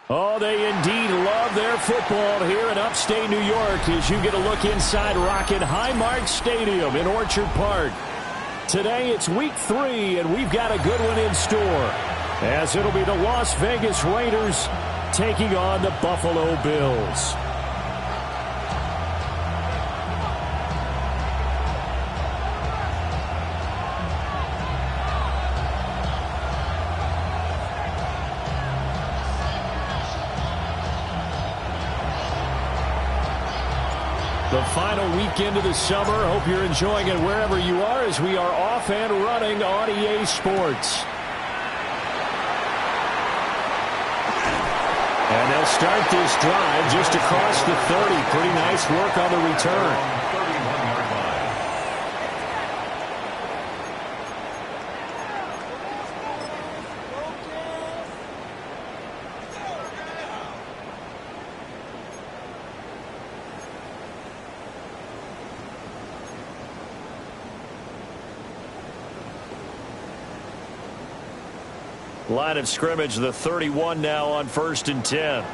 Oh, they indeed love their football here in upstate New York as you get a look inside Rocket Highmark Stadium in Orchard Park. Today it's week 3, and we've got a good one in store, as it'll be the Las Vegas Raiders taking on the Buffalo Bills. The final weekend of the summer. Hope you're enjoying it wherever you are as we are off and running on EA Sports. And they'll start this drive just across the 30. Pretty nice work on the return. Line of scrimmage, the 31 now on 1st and 10.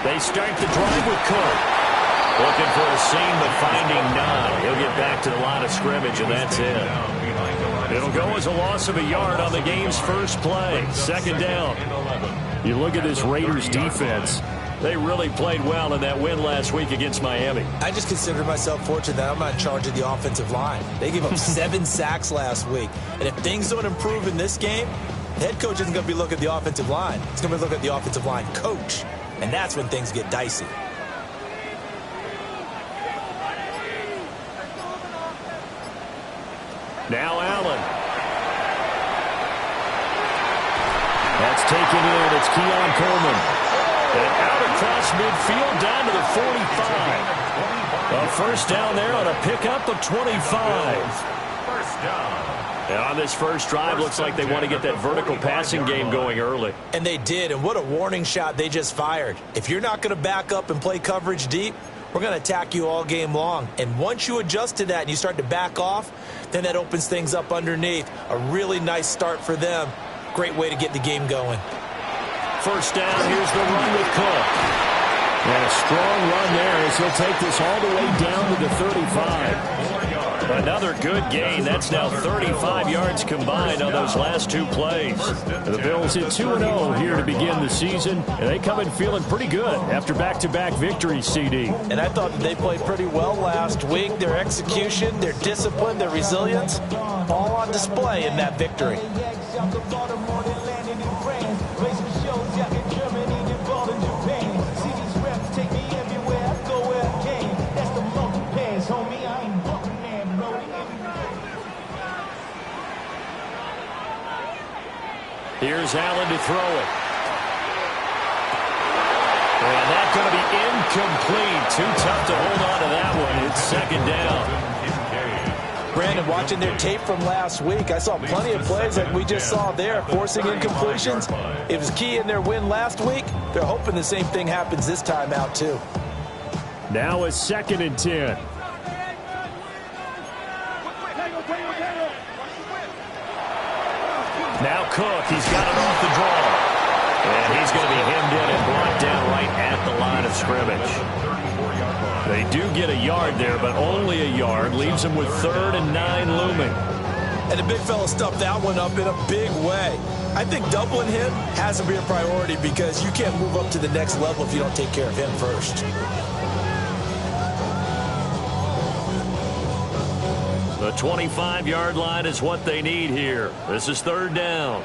They start the drive with Cook. Looking for a seam, but finding none. He'll get back to the line of scrimmage, and that's it. It'll go as a loss of a yard on the game's first play. 2nd down. You look at this Raiders defense. They really played well in that win last week against Miami. I just consider myself fortunate that I'm not in charge of the offensive line. They gave up 7 sacks last week. And if things don't improve in this game, the head coach isn't going to be looking at the offensive line. He's going to be looking at the offensive line coach. And that's when things get dicey. Now Allen. That's taken in. It's Keon Coleman. And out across midfield down to the 45. A first down there on a pickup of 25. First down. And on this first drive, looks like they want to get that vertical passing game going early. And they did, and what a warning shot they just fired. If you're not going to back up and play coverage deep, we're going to attack you all game long. And once you adjust to that and you start to back off, then that opens things up underneath. A really nice start for them. Great way to get the game going. First down, here's the run with Cook. And a strong run there as he'll take this all the way down to the 35. Another good gain. That's now 35 yards combined on those last 2 plays. The Bills hit 2-0 here to begin the season, and they come in feeling pretty good after back-to-back victories, CD. And I thought that they played pretty well last week. Their execution, their discipline, their resilience, all on display in that victory. Here's Allen to throw it. And that's going to be incomplete. Too tough to hold on to that one. It's 2nd down. Brandon, watching their tape from last week, I saw plenty of plays like we just saw there, forcing incompletions. It was key in their win last week. They're hoping the same thing happens this time out, too. Now it's 2nd and 10. Now Cook, he's got it off the draw. And he's going to be hemmed in and brought down right at the line of scrimmage. They do get a yard there, but only a yard. Leaves them with 3rd and 9 looming. And the big fella stuffed that one up in a big way. I think doubling him has to be a priority because you can't move up to the next level if you don't take care of him first. The 25-yard line is what they need here. This is 3rd down.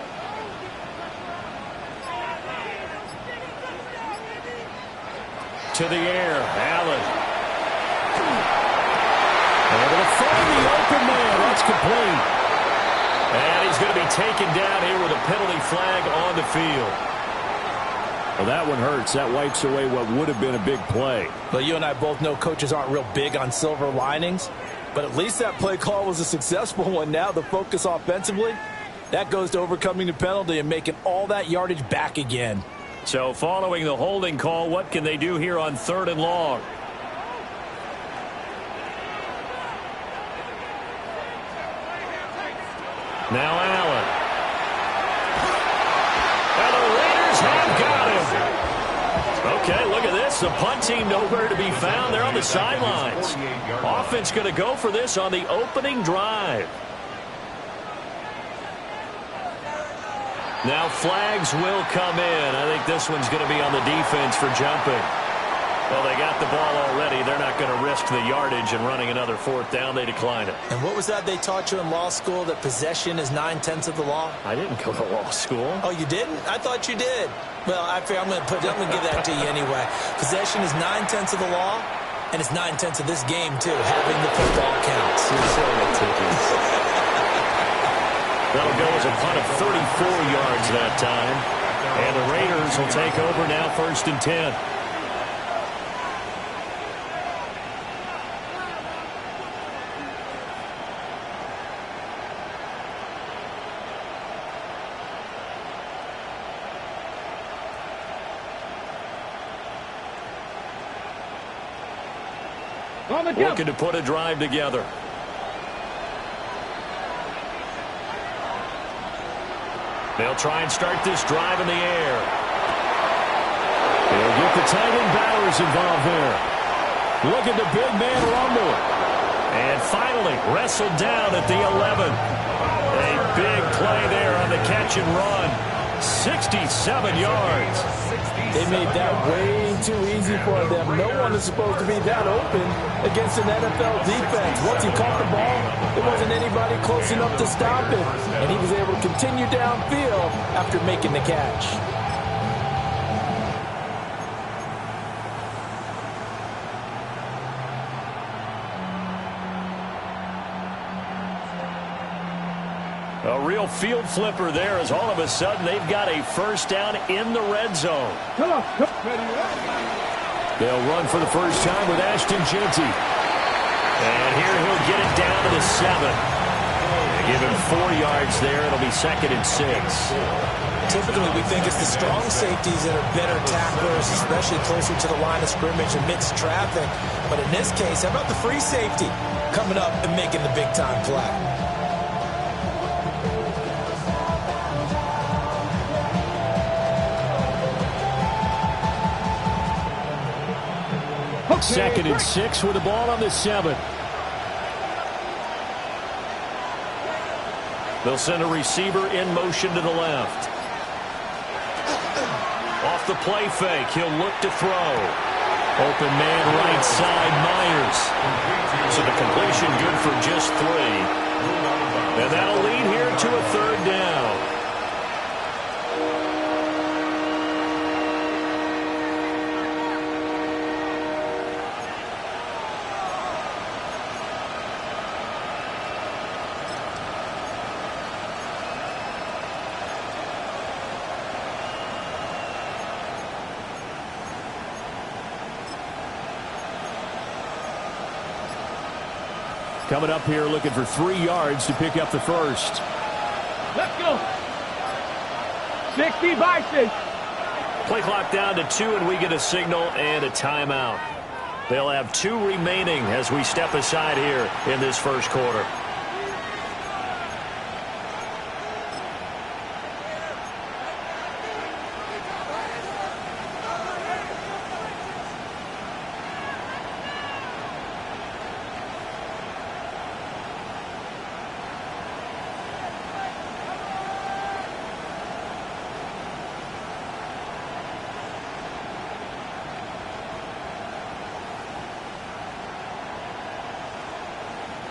To the air, Allen. They're going to find the open man. That's complete. And he's going to be taken down here with a penalty flag on the field. Well, that one hurts. That wipes away what would have been a big play. Well, you and I both know coaches aren't real big on silver linings. But at least that play call was a successful one. Now the focus offensively, that goes to overcoming the penalty and making all that yardage back again. So following the holding call, what can they do here on 3rd and long? Now Allen. And the Raiders have got him. Okay, look at this. The punt team nowhere to be found. They're on the sidelines. Offense going to go for this on the opening drive. Now flags will come in. I think this one's going to be on the defense for jumping. Well, they got the ball already. They're not going to risk the yardage and running another 4th down. They decline it. And what was that they taught you in law school, that possession is 9/10 of the law? I didn't go to law school. Oh, you didn't? I thought you did. Well, I'm going to give that to you anyway. Possession is 9/10 of the law, and it's 9/10 of this game, too. Having the football counts. That'll go as a punt of 34 yards that time. And the Raiders will take over now 1st and 10. Looking to put a drive together. They'll try and start this drive in the air. They'll get the tight end Bowers involved there. Look at the big man rumble. And finally wrestled down at the 11. A big play there on the catch and run. 67 yards. They made that way too easy for them. No one is supposed to be that open against an NFL defense. Once he caught the ball, there wasn't anybody close enough to stop him. And he was able to continue downfield after making the catch. A real field flipper there as all of a sudden they've got a first down in the red zone. They'll run for the first time with Ashton Jeanty. And here he'll get it down to the 7. They give him 4 yards there. It'll be 2nd and 6. Typically, we think it's the strong safeties that are better tacklers, especially closer to the line of scrimmage amidst traffic. But in this case, how about the free safety coming up and making the big-time play? Okay. 2nd and 6 with the ball on the 7. They'll send a receiver in motion to the left. Off the play fake, he'll look to throw. Open man right side, Myers. So the completion good for just 3. And that'll lead here to a 3rd down. Coming up here looking for 3 yards to pick up the first. Let's go. 60 Bison. Play clock down to 2 and we get a signal and a timeout. They'll have 2 remaining as we step aside here in this first quarter.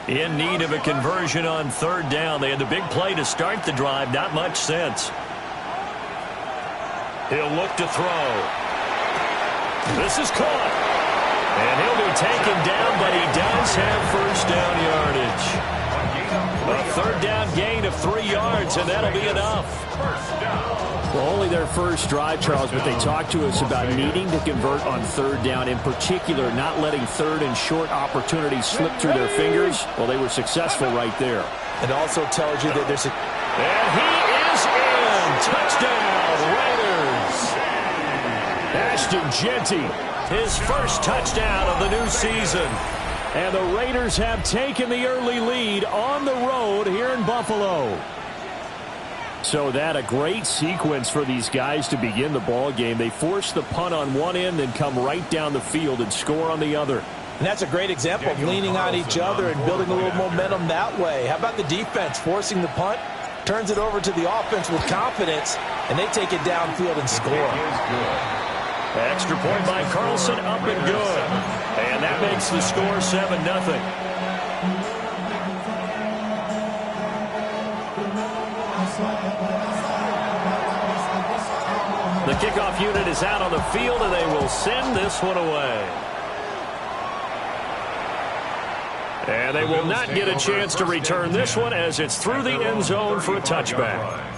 In need of a conversion on 3rd down. They had the big play to start the drive. Not much sense. He'll look to throw. This is caught. And he'll be taken down, but he does have first down yardage. A 3rd down gain of 3 yards, and that'll be enough. Well, only their first drive, Charles, but they talked to us about needing to convert on 3rd down, in particular not letting 3rd and short opportunities slip through their fingers. Well, they were successful right there. It also tells you that there's a... And he is in. Touchdown, Raiders. Ashton Jeanty, his first touchdown of the new season. And the Raiders have taken the early lead on the road here in Buffalo. So that a great sequence for these guys to begin the ball game. They force the punt on one end, then come right down the field and score on the other. And that's a great example of leaning on each other and building a little momentum that way. How about the defense forcing the punt, turns it over to the offense with confidence, and they take it downfield and score. Extra point by Carlson, up and good. And that makes the score 7-0. The kickoff unit is out on the field, and they will send this one away. And they will not get a chance to return this one as it's through the end zone for a touchback.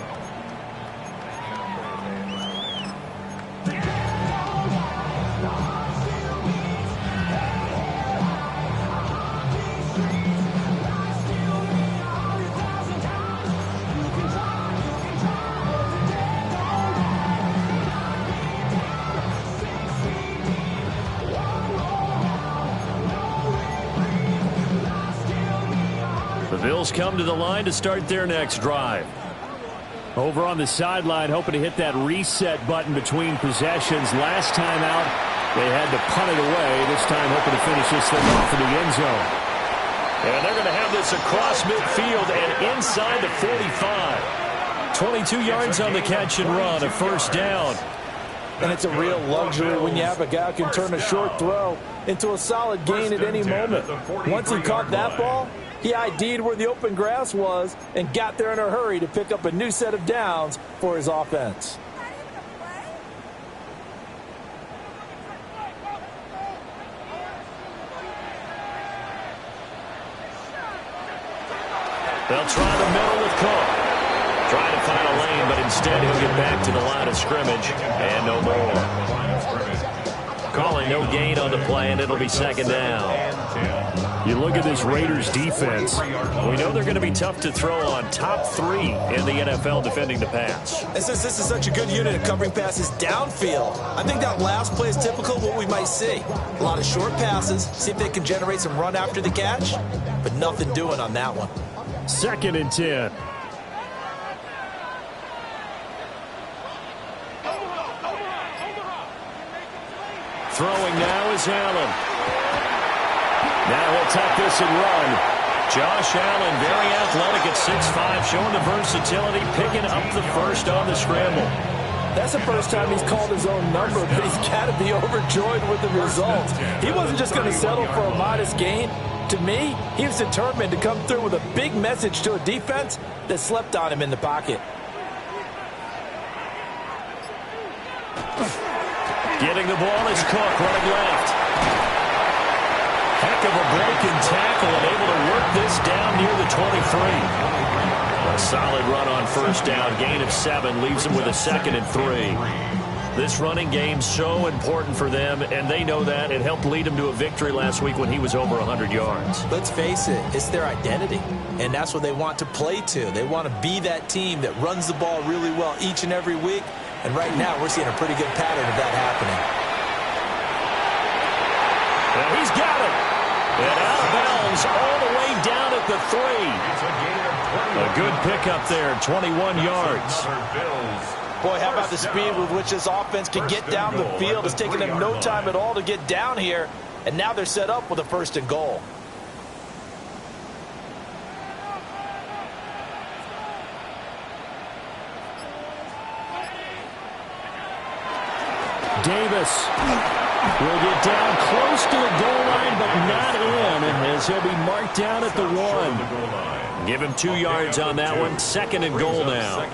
The Bills come to the line to start their next drive. Over on the sideline, hoping to hit that reset button between possessions. Last time out, they had to punt it away. This time, hoping to finish this thing off in the end zone. And they're going to have this across midfield and inside the 45. 22 yards on the catch and run, a first down. And it's a real luxury when you have a guy who can turn a short throw into a solid gain at any moment. Once he caught that ball, he ID'd where the open grass was and got there in a hurry to pick up a new set of downs for his offense. They'll try the middle with Cook. Trying to find a lane, but instead he'll get back to the line of scrimmage and no more. Calling no gain on the play, and it'll be second down. You look at this Raiders defense. We know they're going to be tough to throw on, top 3 in the NFL defending the pass. And since this is such a good unit of covering passes downfield, I think that last play is typical of what we might see. A lot of short passes, see if they can generate some run after the catch, but nothing doing on that one. 2nd and 10. Throwing now is Allen. Now he'll tuck this and run. Josh Allen, very athletic at 6'5", showing the versatility, picking up the first on the scramble. That's the first time he's called his own number, but he's got to be overjoyed with the results. He wasn't just going to settle for a modest gain. To me, he was determined to come through with a big message to a defense that slept on him in the pocket. Getting the ball is Cook, running left. Heck of a broken tackle and able to work this down near the 23. A solid run on first down. Gain of 7 leaves him with a 2nd and 3. This running game so important for them, and they know that. It helped lead them to a victory last week when he was over 100 yards. Let's face it, it's their identity, and that's what they want to play to. They want to be that team that runs the ball really well each and every week. And right now, we're seeing a pretty good pattern of that happening. And he's got it. And out of bounds all the way down at the 3. A good pickup there, 21 yards. Boy, how about the speed with which this offense can get down the field? It's taken them no time at all to get down here. And now they're set up with a 1st and goal. Davis will get down close to the goal line, but not in, as he'll be marked down at the 1. Give him 2 yards on that one. 2nd and goal now.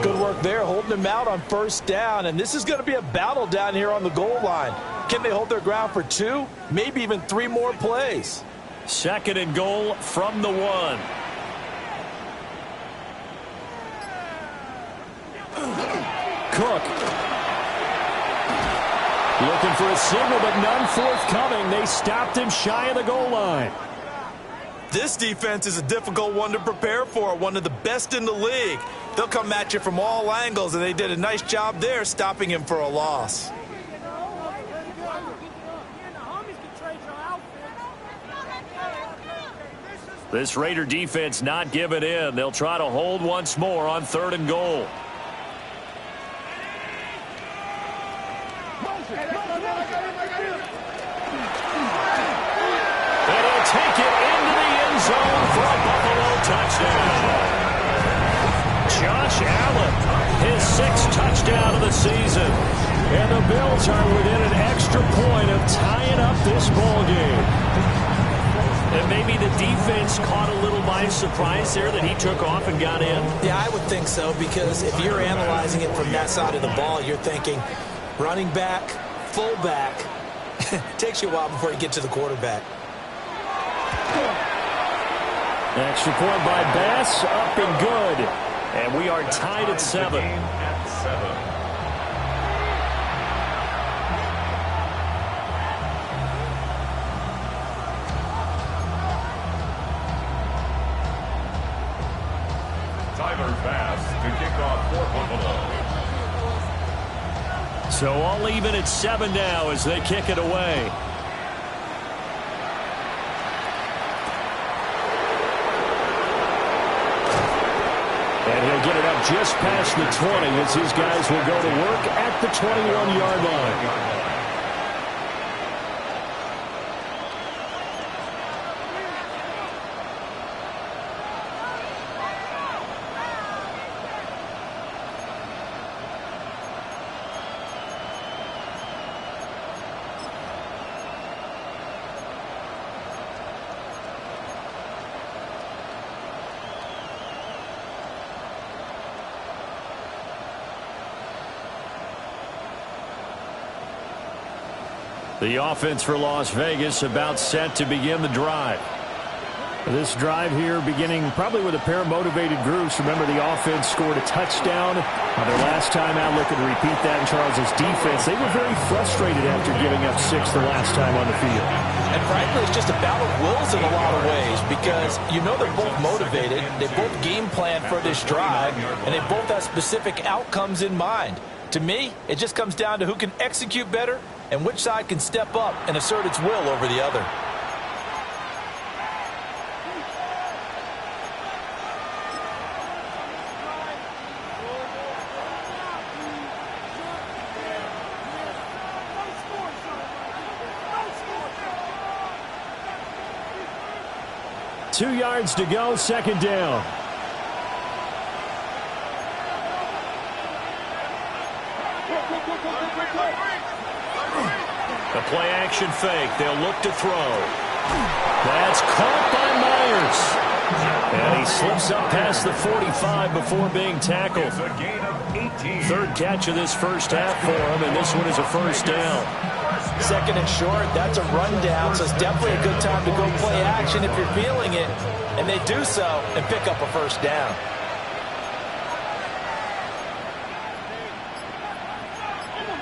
Good work there, holding him out on first down, and this is going to be a battle down here on the goal line. Can they hold their ground for 2, maybe even 3 more plays? 2nd and goal from the 1. Cook. Looking for a signal, but none forthcoming. They stopped him shy of the goal line. This defense is a difficult one to prepare for, one of the best in the league. They'll come at you from all angles, and they did a nice job there stopping him for a loss. This Raider defense not giving in. They'll try to hold once more on 3rd and goal. And he'll take it into the end zone for a Buffalo touchdown. Josh Allen, his 6th touchdown of the season. And the Bills are within an extra point of tying up this ball game. And maybe the defense caught a little by surprise there that he took off and got in. Yeah, I would think so, because if you're analyzing it from that side of the ball, you're thinking running back, fullback. Takes you a while before you get to the quarterback. Extra point by Bass, up and good. And we are tied at 7. Tyler Bass to kick off for Buffalo. So all even at 7 now as they kick it away. And he'll get it up just past the 20 as his guys will go to work at the 21-yard line. The offense for Las Vegas about set to begin the drive. This drive here beginning probably with a pair of motivated groups. Remember, the offense scored a touchdown on their last time out. Looking to repeat that in Charles' defense. They were very frustrated after giving up 6 the last time on the field. And frankly, it's just a battle of wills in a lot of ways because you know they're both motivated. They both game plan for this drive, and they both have specific outcomes in mind. To me, it just comes down to who can execute better and which side can step up and assert its will over the other. Two yards to go, second down. The play action fake. They'll look to throw. That's caught by Myers. And he slips up past the 45 before being tackled. Third catch of this first half for him, and this one is a first down. Second and short, that's a rundown, so it's definitely a good time to go play action if you're feeling it. And they do so and pick up a first down.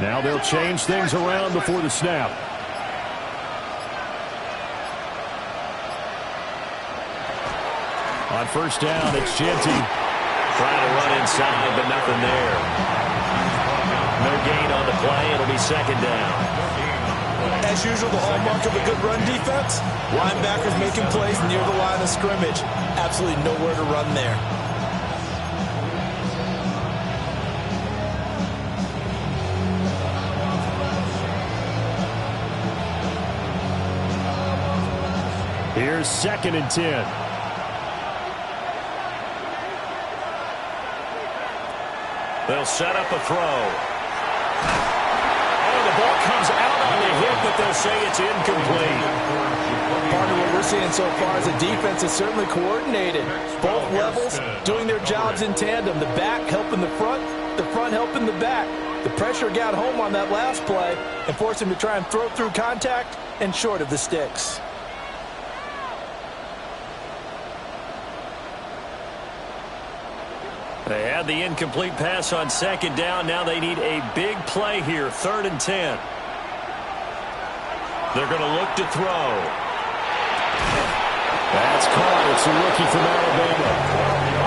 Now they'll change things around before the snap. On first down, it's Genty. Trying to run inside, but nothing there. No gain on the play. It'll be second down. As usual, the hallmark of a good run defense, linebackers making plays near the line of scrimmage. Absolutely nowhere to run there. Here's second and 10. They'll set up a throw. Oh, the ball comes out on the hit, but they'll say it's incomplete. Part of what we're seeing so far as a defense is certainly coordinated. Both levels doing their jobs in tandem. The back helping the front helping the back. The pressure got home on that last play and forced him to try and throw through contact and short of the sticks. They had the incomplete pass on second down. Now they need a big play here, third and 10. They're going to look to throw. That's caught. It's a rookie from Alabama.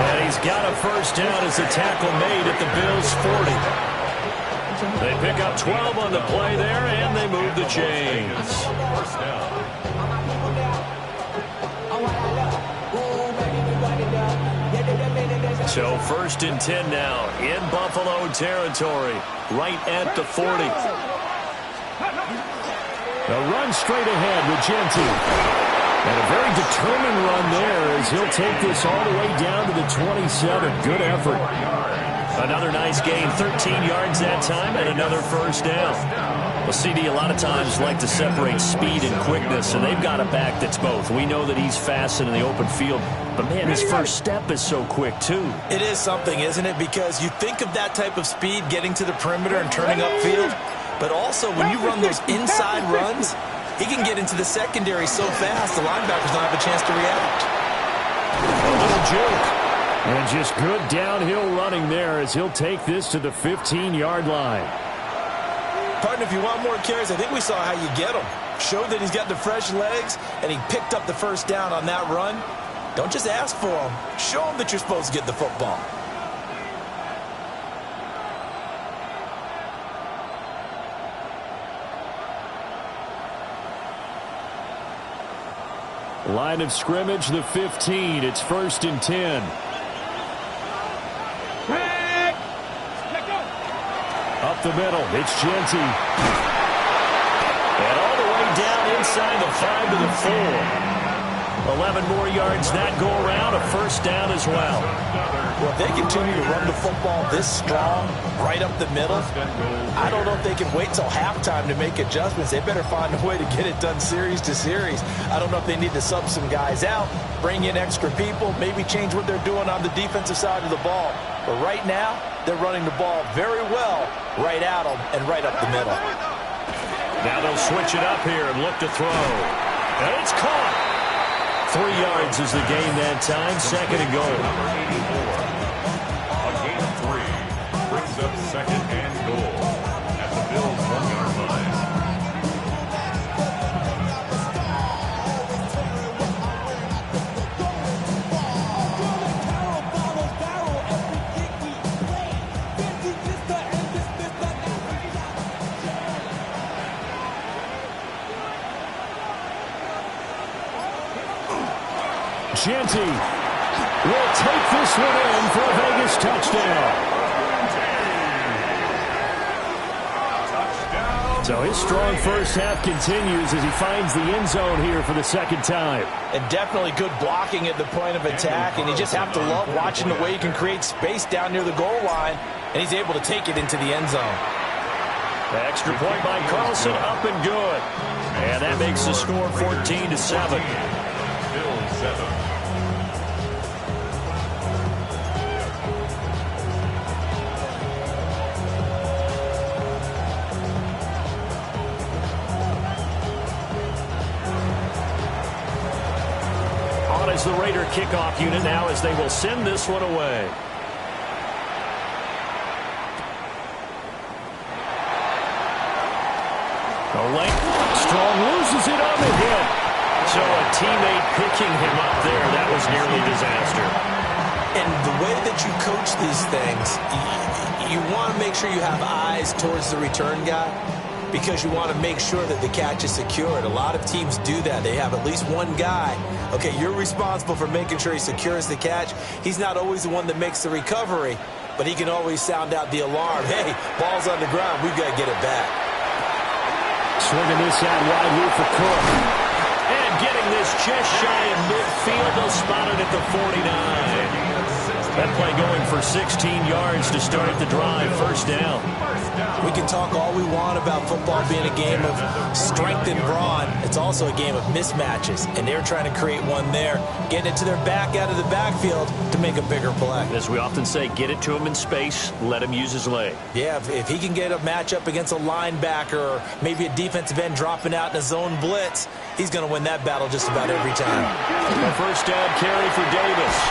And he's got a first down as the tackle made at the Bills' 40. They pick up 12 on the play there, and they move the chains. So first and 10 now in Buffalo territory, right at the 40. A run straight ahead with Genty. And a very determined run there as he'll take this all the way down to the 27. Good effort. Another nice gain, 13 yards that time, and another first down. Well, CD a lot of times like to separate speed and quickness, and they've got a back that's both. We know that he's fast in the open field, but, man, his first step is so quick, too. It is something, isn't it? Because you think of that type of speed getting to the perimeter and turning upfield, but also when you run those inside runs, he can get into the secondary so fast the linebackers don't have a chance to react. A little juke. And just good downhill running there as he'll take this to the 15-yard line. Partner, if you want more carries, I think we saw how you get them. Showed that he's got the fresh legs, and he picked up the first down on that run. Don't just ask for them. Show them that you're supposed to get the football. Line of scrimmage, the 15. It's first and 10. up the middle. It's Genty. And all the way down inside the 5 to the 4. 11 more yards that go around. A first down as well. Well, if they continue to run the football this strong, right up the middle, I don't know if they can wait till halftime to make adjustments. They better find a way to get it done series to series. I don't know if they need to sub some guys out, bring in extra people, maybe change what they're doing on the defensive side of the ball. But right now, they're running the ball very well right at them and right up the middle. Now they'll switch it up here and look to throw. And it's caught. 3 yards is the gain that time. Second and goal. A gain of 3 brings up second and goal at the Bills' 1-yard line. Genty will take this one in for a Vegas touchdown. So his strong first half continues as he finds the end zone here for the second time. And definitely good blocking at the point of attack, and you just have to love watching the way he can create space down near the goal line, and he's able to take it into the end zone. The extra point by Carlson, up and good. And that makes the score 14 to 7. Bills 7. As the Raider kickoff unit now as they will send this one away. Strong loses it on the hit. So a teammate picking him up there, that was nearly disaster. And the way that you coach these things, you want to make sure you have eyes towards the return guy, because you want to make sure that the catch is secured. A lot of teams do that. They have at least one guy. Okay, you're responsible for making sure he secures the catch. He's not always the one that makes the recovery, but he can always sound out the alarm. Hey, ball's on the ground. We've got to get it back. Swinging this out wide here for Cook. And getting this just shy of midfield. They'll spot it at the 49. That play going for 16 yards to start the drive. First down. We can talk all we want about football being a game of strength and brawn. It's also a game of mismatches, and they're trying to create one there, getting it to their back out of the backfield to make a bigger play. As we often say, get it to him in space, let him use his leg. Yeah, if he can get a matchup against a linebacker or maybe a defensive end dropping out in a zone blitz, he's going to win that battle just about every time. A first down carry for Davis.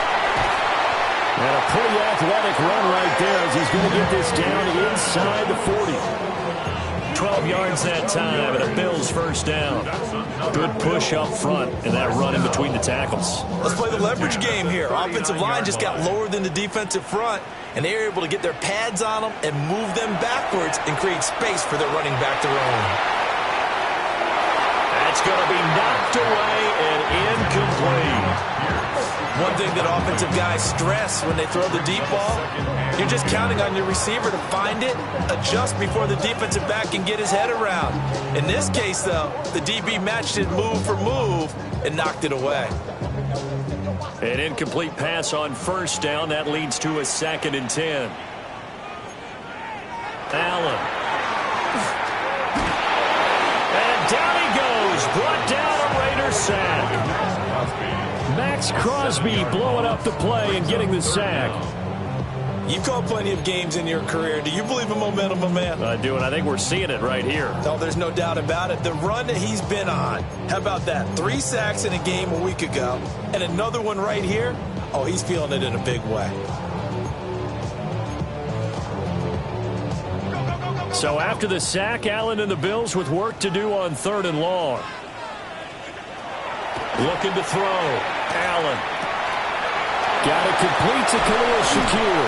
And a pretty athletic run right there as he's going to get this down inside the 40. 12 yards that time, and a Bills first down. Good push up front, and that run in between the tackles. Let's play the leverage game here. Offensive line just got lower than the defensive front, and they were able to get their pads on them and move them backwards and create space for their running back to run. That's going to be knocked away and incomplete. One thing that offensive guys stress when they throw the deep ball, you're just counting on your receiver to find it, adjust before the defensive back can get his head around. In this case, though, the DB matched it move for move and knocked it away. An incomplete pass on first down. That leads to a 2nd and 10. Allen. And down he goes. Brought down a Raider sack. Max Crosby blowing up the play and getting the sack. You've called plenty of games in your career. Do you believe in momentum, my man? I do, and I think we're seeing it right here. No, there's no doubt about it. The run that he's been on, how about that? 3 sacks in a game a week ago, and another one right here. Oh, he's feeling it in a big way. So after the sack, Allen and the Bills with work to do on 3rd and long. Looking to throw. Allen. Got it complete to Khalil Shakir.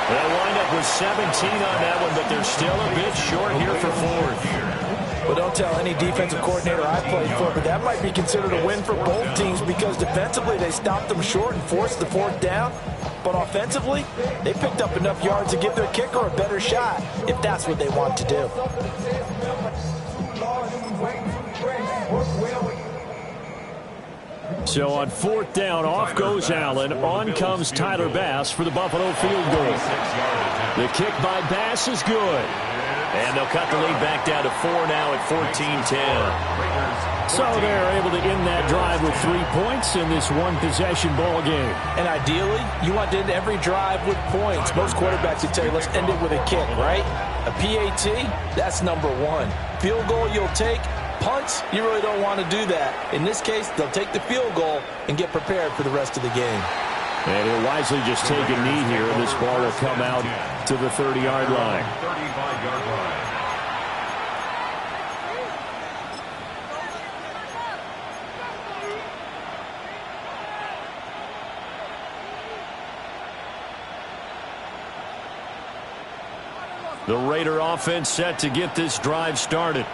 They'll wind up with 17 on that one, but they're still a bit short here for 4th. Well, don't tell any defensive coordinator I played for, but that might be considered a win for both teams because defensively they stopped them short and forced the 4th down. But offensively, they picked up enough yards to give their kicker a better shot if that's what they want to do. So on 4th down, off goes Allen. On comes Tyler Bass for the Buffalo field goal. The kick by Bass is good. And they'll cut the lead back down to 4 now at 14-10. So they're able to end that drive with 3 points in this one-possession ball game. And ideally, you want to end every drive with points. Most quarterbacks would tell you, let's end it with a kick, right? A PAT, that's number 1. Field goal you'll take. Punts, you really don't want to do that. In this case, they'll take the field goal and get prepared for the rest of the game. And he'll wisely just take a knee here, and this ball will come out to the 30-yard line. 35-yard line. The Raider offense set to get this drive started.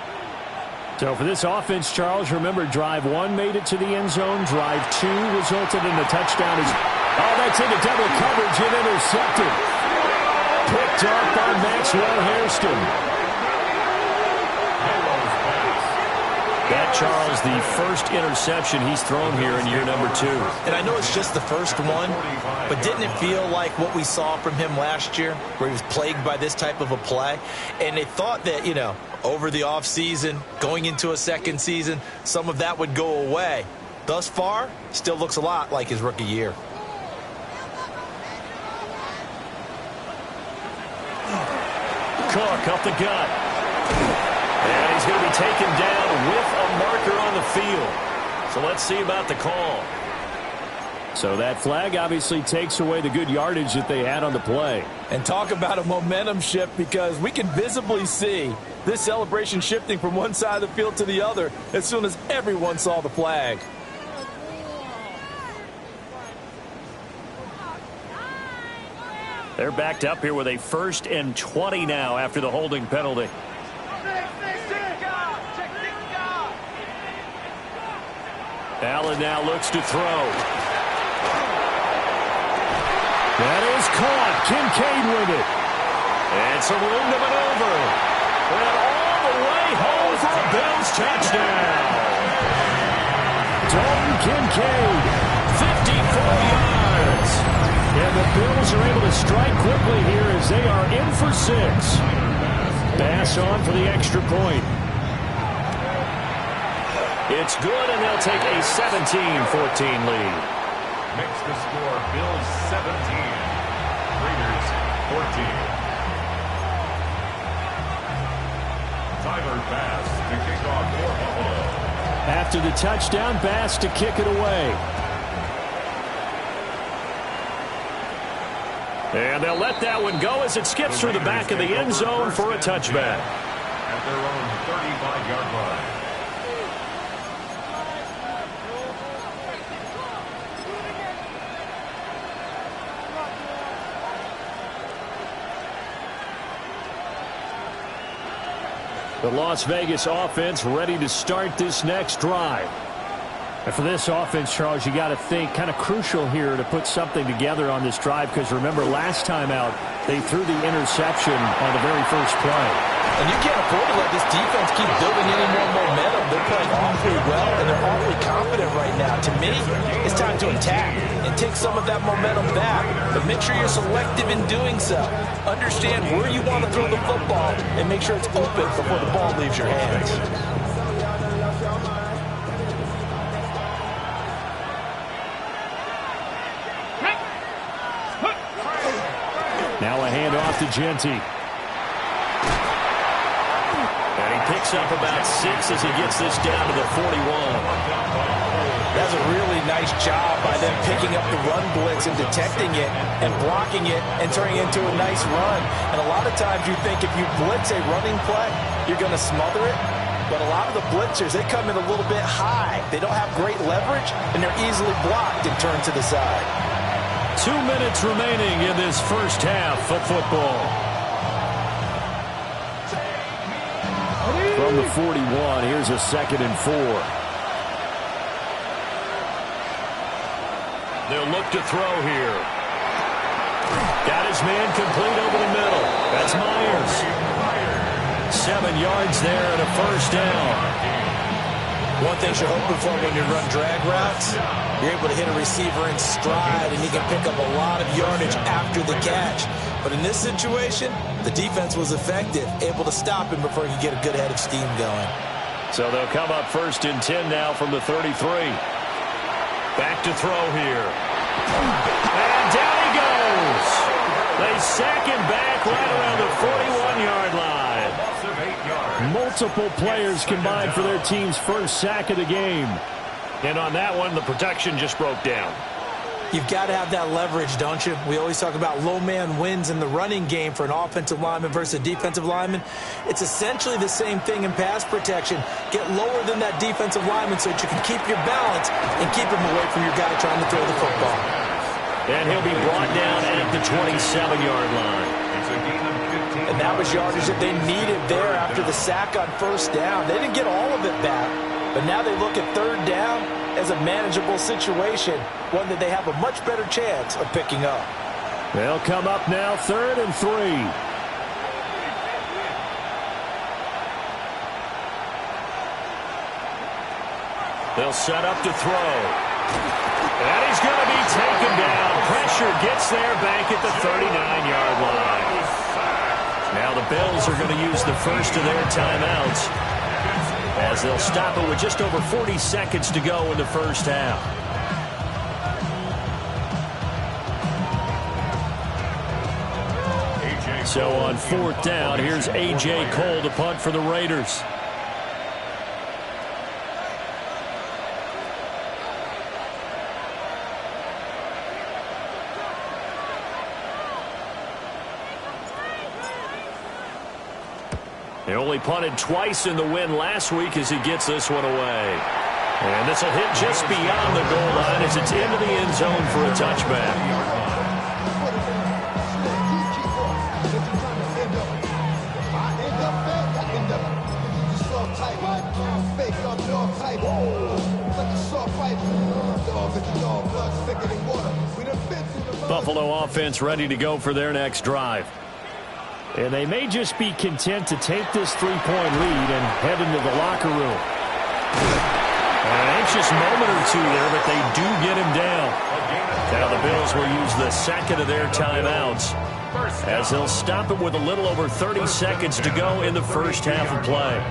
So for this offense, Charles, remember, drive 1 made it to the end zone. Drive 2 resulted in a touchdown. Oh, that's into double coverage and intercepted. Picked up by Maxwell Hairston. That, Charles, the first interception he's thrown here in year number 2. And I know it's just the first one, but didn't it feel like what we saw from him last year, where he was plagued by this type of a play? And they thought that, over the offseason, going into a second season, some of that would go away. Thus far, still looks a lot like his rookie year. Cook up the gut. And he's going to be taken down with a marker on the field. So let's see about the call. So that flag obviously takes away the good yardage that they had on the play. And talk about a momentum shift, because we can visibly see this celebration shifting from one side of the field to the other as soon as everyone saw the flag. They're backed up here with a 1st and 20 now after the holding penalty. Allen now looks to throw. That is caught. Kincaid with it. And some room to maneuver. And all the way home for a Bills touchdown. Dalton Kincaid, 54 yards. And the Bills are able to strike quickly here as they are in for 6. Bass on for the extra point. It's good, and they'll take a 17-14 lead. Makes the score Bills 17, Raiders 14. Tyler Bass to kick off for Buffalo. After the touchdown, Bass to kick it away. And they'll let that one go as it skips through the back of the end zone for a touchback. At their own 35-yard line. The Las Vegas offense ready to start this next drive. And for this offense, Charles, you got to think kind of crucial here to put something together on this drive, because remember, last time out, they threw the interception on the very first play. And you can't afford to let this defense keep building any more momentum. They're playing awfully well, and they're awfully confident right now. To me, it's time to attack and take some of that momentum back. But make sure you're selective in doing so. Understand where you want to throw the football and make sure it's open before the ball leaves your hands. Now a handoff to Genty. And he picks up about 6 as he gets this down to the 41. That's a really nice job by them picking up the run blitz and detecting it and blocking it and turning it into a nice run. And a lot of times you think if you blitz a running play, you're going to smother it. But a lot of the blitzers, they come in a little bit high. They don't have great leverage, and they're easily blocked and turned to the side. 2 minutes remaining in this first half of football. From the 41, here's a 2nd and 4. They'll look to throw here. Got his man complete over the middle. That's Myers. 7 yards there and a first down. One thing you're hoping for when you run drag routes, you're able to hit a receiver in stride, and he can pick up a lot of yardage after the catch. But in this situation, the defense was effective, able to stop him before he could get a good head of steam going. So they'll come up 1st and 10 now from the 33. Back to throw here. And down he goes. They sack him back right around the 41-yard line. Multiple players combined for their team's first sack of the game. And on that one, the protection just broke down. You've got to have that leverage, don't you? We always talk about low man wins in the running game for an offensive lineman versus a defensive lineman. It's essentially the same thing in pass protection. Get lower than that defensive lineman so that you can keep your balance and keep him away from your guy trying to throw the football. And he'll be brought down at the 27-yard line. And that was yardage that they needed there after the sack on first down. They didn't get all of it back, but now they look at third down as a manageable situation, one that they have a much better chance of picking up. They'll come up now 3rd and 3. They'll set up to throw. And he's going to be taken down. Pressure gets there back at the 39-yard line. Now the Bills are going to use the first of their timeouts as they'll stop it with just over 40 seconds to go in the first half. So on 4th down, here's A.J. Cole to punt for the Raiders. They only punted twice in the win last week as he gets this one away. And this will hit just beyond the goal line as it's into the end zone for a touchback. Buffalo offense ready to go for their next drive. And they may just be content to take this 3-point lead and head into the locker room. An anxious moment or two there, but they do get him down. Now the Bills will use the second of their timeouts as they'll stop it with a little over 30 seconds to go in the first half of play.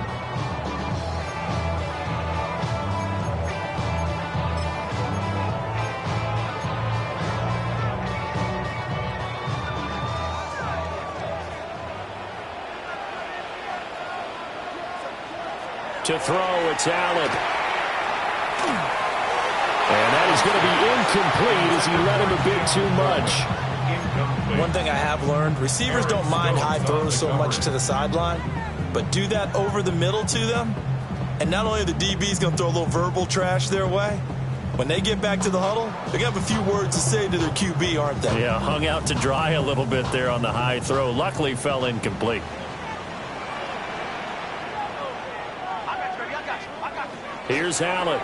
To throw, it's Allen. And that is going to be incomplete as he let him a bit too much. One thing I have learned, receivers don't mind high throws so much to the sideline, but do that over the middle to them, and not only are the DBs going to throw a little verbal trash their way, when they get back to the huddle, they're going to have a few words to say to their QB, aren't they? Yeah, hung out to dry a little bit there on the high throw. Luckily fell incomplete. Here's Allen.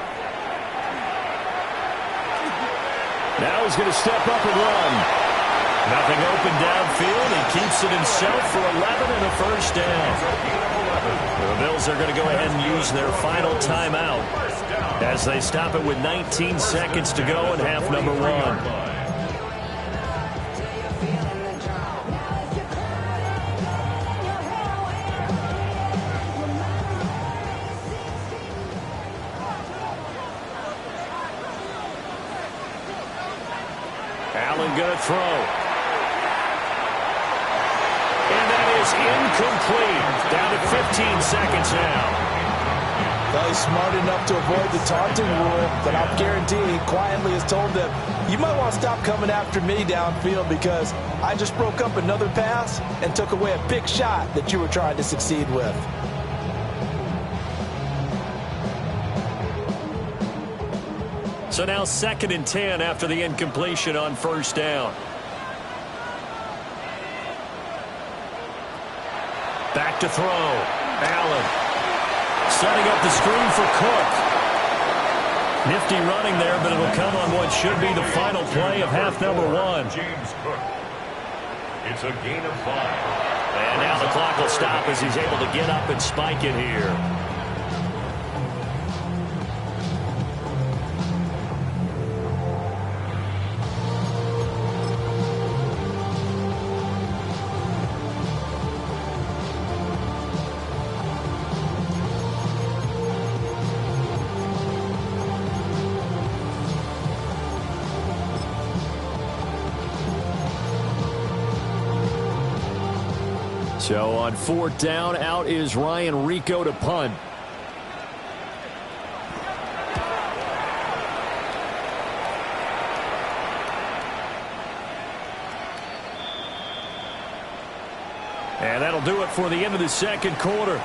Now he's going to step up and run. Nothing open downfield. He keeps it himself for 11 and a first down. The Bills are going to go ahead and use their final timeout as they stop it with 19 seconds to go in half number 1. Allen going to throw. And that is incomplete. Down to 15 seconds now. Well, he's smart enough to avoid the taunting rule, but I'll guarantee he quietly has told them, you might want to stop coming after me downfield because I just broke up another pass and took away a big shot that you were trying to succeed with. So now 2nd and 10 after the incompletion on first down. Back to throw. Allen setting up the screen for Cook. Nifty running there, but it'll come on what should be the final play of half number 1. It's a gain of 5. And now the clock will stop as he's able to get up and spike it here. So on 4th down, out is Ryan Rico to punt. And that'll do it for the end of the second quarter.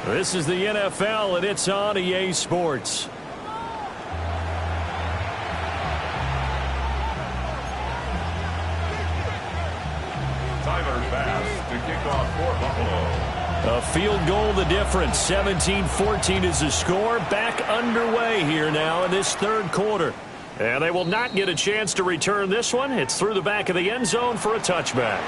This is the NFL, and it's on EA Sports. A field goal the difference. 17-14 is the score. Back underway here now in this third quarter. And they will not get a chance to return this one. It's through the back of the end zone for a touchback.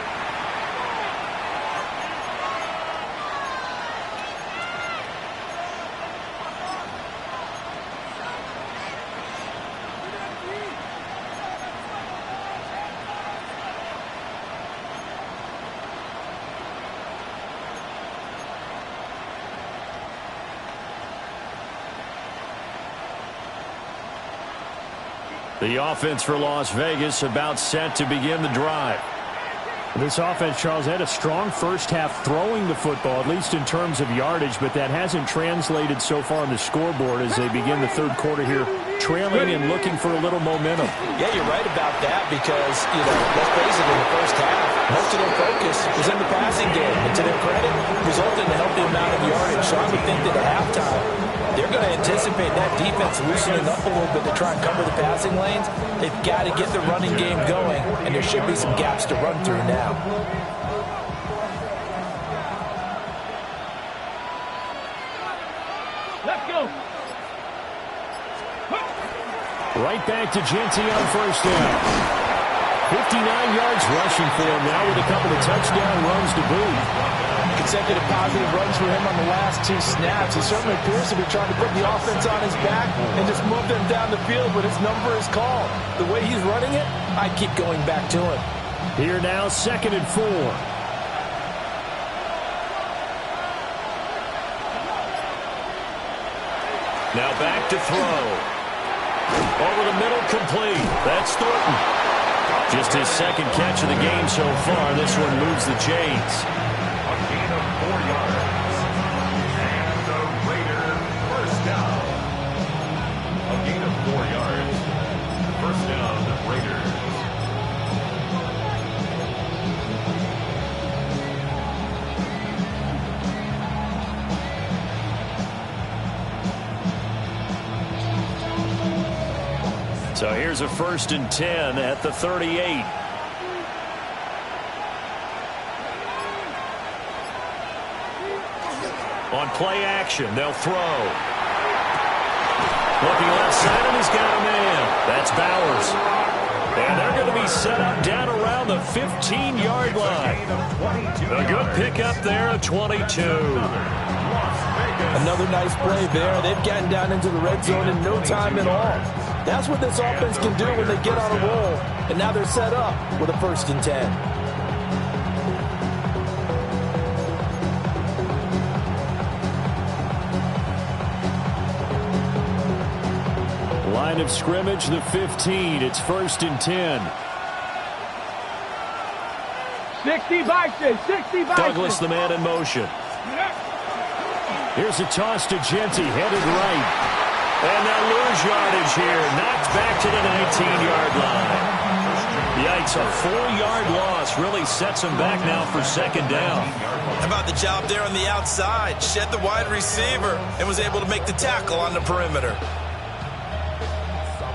The offense for Las Vegas about set to begin the drive. This offense, Charles, had a strong first half throwing the football, at least in terms of yardage, but that hasn't translated so far on the scoreboard as they begin the third quarter here, trailing and looking for a little momentum. Yeah, you're right about that because, let's face it, in the first half, most of their focus was in the passing game. And to their credit, resulted in a healthy amount of yardage. So I would think that at halftime, they're going to anticipate that defense loosening up a little bit to try and cover the passing lanes. They've got to get the running game going, and there should be some gaps to run through now. Let's go. Right back to Genty on first down. 59 yards rushing for him now with a couple of touchdown runs to boot. Consecutive positive runs for him on the last 2 snaps. He certainly appears to be trying to put the offense on his back and just move them down the field when his number is called. The way he's running it, I keep going back to him. Here now, 2nd and 4. Now back to throw. Over the middle, complete. That's Thornton. Just his second catch of the game so far. This one moves the chains. A gain of 4 yards. And the Raiders first down. A gain of 4 yards. First down, Raiders. So here's a 1st and 10 at the 38. On play action, they'll throw. Looking left side, and he's got a man. That's Bowers. And they're going to be set up down around the 15-yard line. A good pickup there at 22. Another nice play there. They've gotten down into the red zone in no time at all. That's what this offense can do when they get on a roll. And now they're set up with a 1st and 10. Line of scrimmage, the 15. It's 1st and 10. 60 Bison, 60 Bison. Douglas, the man in motion. Here's a toss to Genty, headed right. And they'll lose yardage here. Knocked back to the 19-yard line. Yikes, a 4-yard loss really sets them back now for 2nd down. How about the job there on the outside? Shed the wide receiver and was able to make the tackle on the perimeter.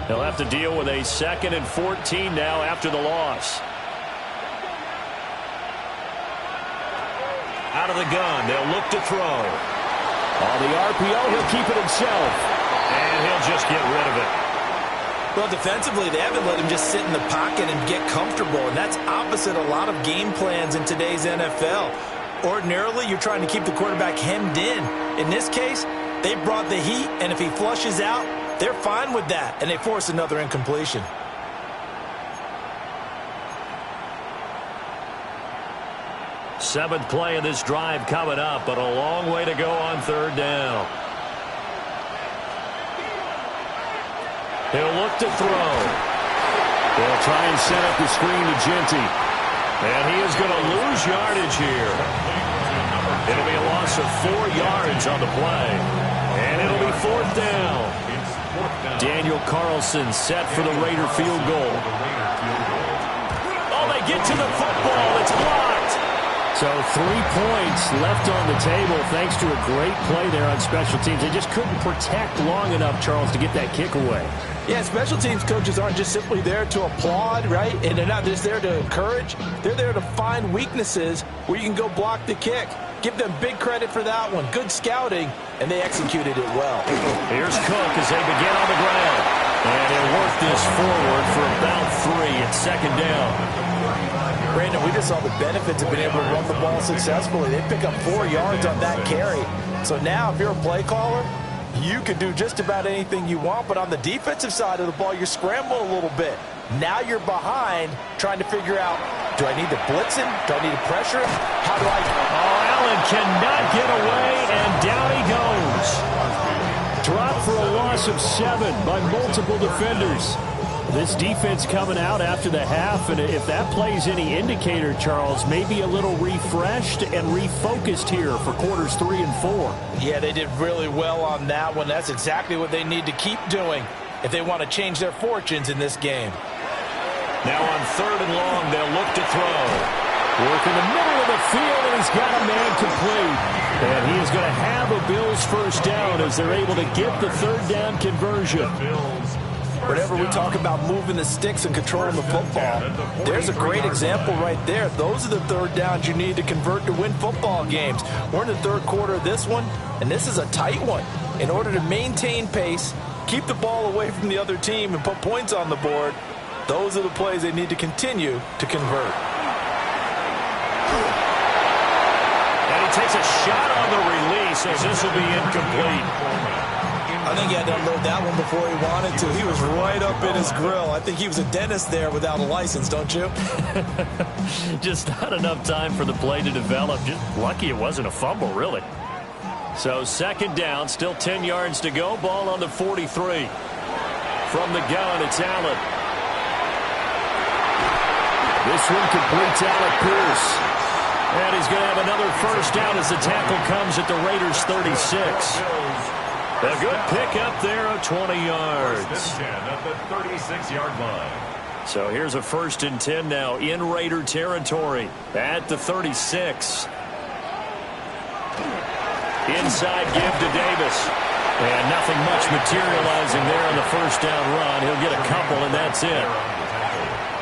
They'll have to deal with a 2nd and 14 now after the loss. Out of the gun, they'll look to throw. On the RPO, he'll keep it himself. And he'll just get rid of it. Well, defensively, they haven't let him just sit in the pocket and get comfortable, and that's opposite a lot of game plans in today's NFL. Ordinarily, you're trying to keep the quarterback hemmed in. In this case, they brought the heat, and if he flushes out, they're fine with that, and they force another incompletion. Seventh play of this drive coming up, but a long way to go on third down. He'll look to throw. They'll try and set up the screen to Genty. And he is going to lose yardage here. It'll be a loss of 4 yards on the play. And it'll be fourth down. Daniel Carlson set for the Raider field goal. Oh, they get to the football. It's blocked. So 3 points left on the table thanks to a great play there on special teams. They just couldn't protect long enough, Charles, to get that kick away. Yeah, special teams coaches aren't just simply there to applaud, right? And they're not just there to encourage. They're there to find weaknesses where you can go block the kick. Give them big credit for that one. Good scouting, and they executed it well. Here's Cook as they begin on the ground. And he'll work this forward for about 3 at second down. Brandon, we just saw the benefits of being able to run the ball successfully. They pick up 4 yards on that carry. So now if you're a play caller, you can do just about anything you want, but on the defensive side of the ball, you're scrambling a little bit. Now you're behind trying to figure out, do I need to blitz him? Do I need to pressure him? How do I... Oh, Allen cannot get away, and down he goes. Dropped for a loss of 7 by multiple defenders. This defense coming out after the half, and if that plays any indicator, Charles, maybe a little refreshed and refocused here for quarters 3 and 4. Yeah, they did really well on that one. That's exactly what they need to keep doing if they want to change their fortunes in this game. Now on third and long, they'll look to throw. Work in the middle of the field, and he's got a man complete. And he is going to have a Bills first down as they're able to get the third down conversion. Whenever we talk about moving the sticks and controlling the football, there's a great example right there. Those are the third downs you need to convert to win football games. We're in the third quarter of this one, and this is a tight one. In order to maintain pace, keep the ball away from the other team, and put points on the board, those are the plays they need to continue to convert. And he takes a shot on the release as this will be incomplete. I think he had to unload that one before he wanted to. He was right up in his grill. I think he was a dentist there without a license, don't you? Just not enough time for the play to develop. Just lucky it wasn't a fumble, really. So second down, still 10 yards to go. Ball on the 43. From the gun, it's Allen. This one completes Alec Pierce. And he's going to have another first down as the tackle comes at the Raiders' 36. A good pickup there of 20 yards. At the 36-yard line. So here's a 1st and 10 now in Raider territory at the 36. Inside give to Davis. And nothing much materializing there on the first down run. He'll get a couple, and that's it.